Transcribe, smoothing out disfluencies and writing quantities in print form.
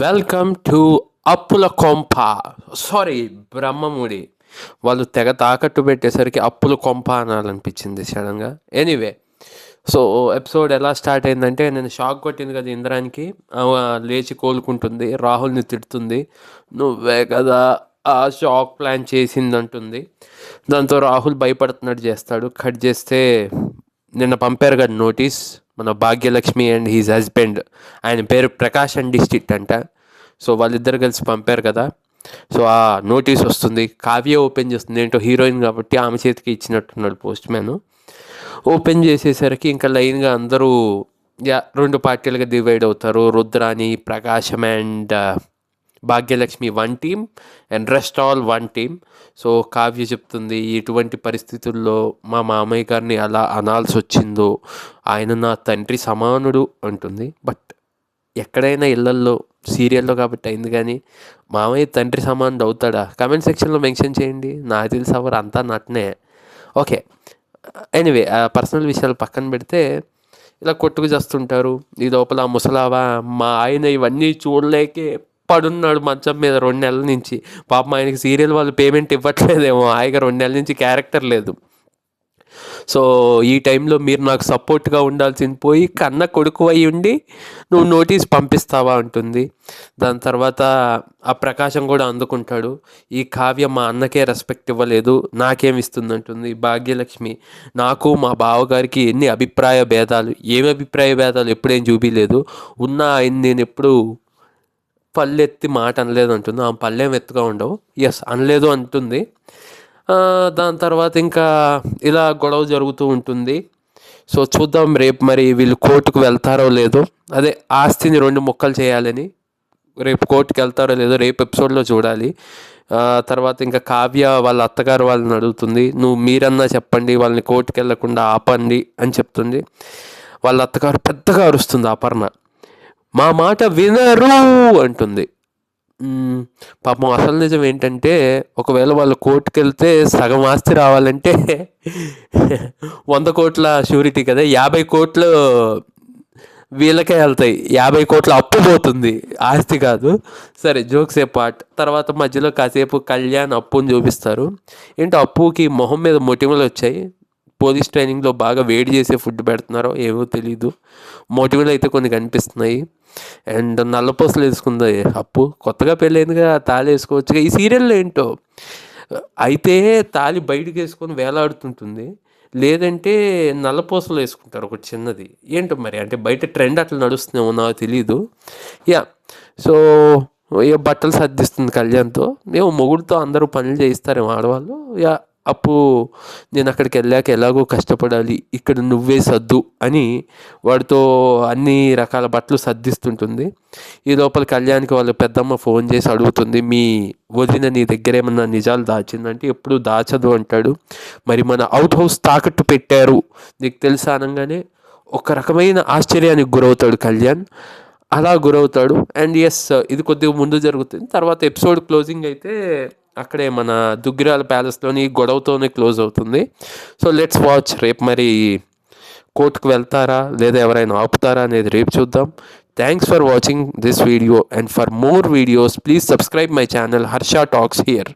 Welcome to అప్పుల కొంప. Sorry, Brahmamudi. వాళ్ళు తెగ తాకట్టు పెట్టేసరికి అప్పుల కొంప అనాలనిపించింది సడన్గా. ఎనీవే, సో ఎపిసోడ్ ఎలా స్టార్ట్ అయిందంటే, నేను షాక్ కొట్టింది కదా ఇంద్రానికి. లేచి కోలుకుంటుంది, రాహుల్ని తిడుతుంది, నువ్వే కదా ఆ షాక్ ప్లాన్ చేసింది అంటుంది. దాంతో రాహుల్ భయపడుతున్నట్టు చేస్తాడు. కట్ చేస్తే నిన్న పంపారు కదా నోటీస్, మన భాగ్యలక్ష్మి అండ్ హీజ్ హస్బెండ్, ఆయన పేరు ప్రకాష్ అండ్ డిస్ట్రిక్ట్ అంట. సో వాళ్ళిద్దరు కలిసి పంపారు కదా. సో ఆ నోటీస్ వస్తుంది, కావ్య ఓపెన్ చేస్తుంది. ఏంటో హీరోయిన్ కాబట్టి ఆమె చేతికి ఇచ్చినట్టున్నాడు పోస్ట్ మ్యాన్. ఓపెన్ చేసేసరికి ఇంకా లైన్గా అందరూ రెండు పార్టీలుగా డివైడ్ అవుతారు. Rudrani, Prakasam and Bhagyalakshmi one team and rest all one team. So Kavya చెప్తుంది, ఎటువంటి పరిస్థితుల్లో మా మామయ్య గారిని అలా అనాల్సి వచ్చిందో, ఆయన నా తండ్రి సమానుడు అంటుంది. బట్ ఎక్కడైనా ఇళ్లల్లో, సీరియల్లో కాబట్టి అయింది, కానీ మామయ్య తండ్రి సమానుడు అవుతాడా? కమెంట్ సెక్షన్లో మెన్షన్ చేయండి. నాకు తెలిసి ఎవరు అంతా నటనే. ఓకే, ఎనీవే, పర్సనల్ విషయాలు పక్కన పెడితే ఇలా కొట్టుకు చేస్తుంటారు. ఈ లోపల ముసలావా, మా ఆయన ఇవన్నీ చూడలేకే పడున్నాడు మంచం మీద 2 నెలల నుంచి. పాపం ఆయనకి సీరియల్ వాళ్ళు పేమెంట్ ఇవ్వట్లేదేమో, హాయిగా 2 నెలల నుంచి క్యారెక్టర్ లేదు. సో ఈ టైంలో మీరు నాకు సపోర్ట్గా ఉండాల్సింది పోయి కన్న కొడుకు అయి ఉండి నువ్వు నోటీస్ పంపిస్తావా అంటుంది. దాని తర్వాత ఆ ప్రకాశం కూడా అందుకుంటాడు, ఈ కావ్య మా అన్నకే రెస్పెక్ట్ ఇవ్వలేదు, నాకేమి ఇస్తుంది అంటుంది. భాగ్యలక్ష్మి, నాకు మా బావగారికి ఎన్ని అభిప్రాయ భేదాలు, ఏమి అభిప్రాయ భేదాలు ఎప్పుడేం చూపించలేదు, ఉన్న ఆయన నేను ఎప్పుడు పల్లెత్తి మాట అనలేదు అంటుంది. ఆ పళ్ళేం ఎత్తుగా ఉండవు, ఎస్ అనలేదు అంటుంది. దాని తర్వాత ఇంకా ఇలా గొడవ జరుగుతూ ఉంటుంది. సో చూద్దాం రేపు మరి వీళ్ళు కోర్టుకు వెళ్తారో లేదో, అదే ఆస్తిని 2 ముక్కలు చేయాలని రేపు కోర్టుకు వెళ్తారో లేదో రేపు ఎపిసోడ్లో చూడాలి. తర్వాత ఇంకా కావ్య వాళ్ళ అత్తగారు వాళ్ళని అడుగుతుంది, మీరన్నా చెప్పండి, వాళ్ళని కోర్టుకు వెళ్లకుండా ఆపండి అని చెప్తుంది. వాళ్ళ అత్తగారు పెద్దగా అరుస్తుంది, అపర్ణ, మా మాట వినరు అంటుంది. పాపం అసలు నిజం ఏంటంటే, ఒకవేళ వాళ్ళు కోర్టుకు వెళ్తే సగం ఆస్తి రావాలంటే 100 కోట్ల షూరిటీ కదా, 50 కోట్లు వీళ్ళకే వెళ్తాయి, 50 కోట్ల అప్పు పోతుంది, ఆస్తి కాదు. సరే, జోక్స్ ఏ పార్ట్. తర్వాత మధ్యలో కాసేపు కళ్యాణ్ అప్పుని చూపిస్తారు. ఏంటో అప్పుకి మొహం మీద మొటిమలు వచ్చాయి. పోలీస్ ట్రైనింగ్లో బాగా వేడి చేసే ఫుడ్ పెడుతున్నారో ఏవో తెలీదు, మొటిమలు అయితే కొన్ని కనిపిస్తున్నాయి. అండ్ నల్లపూసలు వేసుకుంది అప్పు, కొత్తగా పెళ్ళైందిగా, తాళి వేసుకోవచ్చుగా. ఈ సీరియల్లో ఏంటో అయితే తాళి బయటకు వేసుకొని వేలాడుతుంటుంది, లేదంటే నల్లపూసలు వేసుకుంటారు ఒకటి చిన్నది. ఏంటో మరి, అంటే బయట ట్రెండ్ అట్లా నడుస్తుందేమో, నాకు తెలీదు. సో బట్టలు సర్దిస్తుంది కళ్యాణ్తో. ఏమో మొగుడుతో అందరూ పనులు చేయిస్తారేమో ఆడవాళ్ళు. అప్పు, నేను అక్కడికి వెళ్ళాక ఎలాగో కష్టపడాలి, ఇక్కడ నువ్వే సర్దు అని వాడితో అన్ని రకాల బట్టలు సర్దిస్తుంటుంది. ఈ లోపల కళ్యాణ్కి వాళ్ళ పెద్దమ్మ ఫోన్ చేసి అడుగుతుంది, మీ వదిన నీ దగ్గర ఏమన్నా నిజాలు దాచిందంటే, ఎప్పుడు దాచదు అంటాడు. మరి మన అవుట్ హౌస్ తాకట్టు పెట్టారు నీకు తెలుసా అనగానే ఒక రకమైన ఆశ్చర్యానికి గురవుతాడు కళ్యాణ్. అలా గురవుతాడు. అండ్ ఎస్, ఇది కొద్దిగా ముందు జరుగుతుంది. తర్వాత ఎపిసోడ్ క్లోజింగ్ అయితే అక్కడే మన దుగ్గిరాల ప్యాలెస్లోని గొడవతోనే క్లోజ్ అవుతుంది. So let's watch. రేపు మరి కోర్టుకు వెళ్తారా లేదా ఎవరైనా ఆపుతారా అనేది రేపు చూద్దాం. Thanks for watching this video, and for more videos please subscribe my channel Harsha talks here.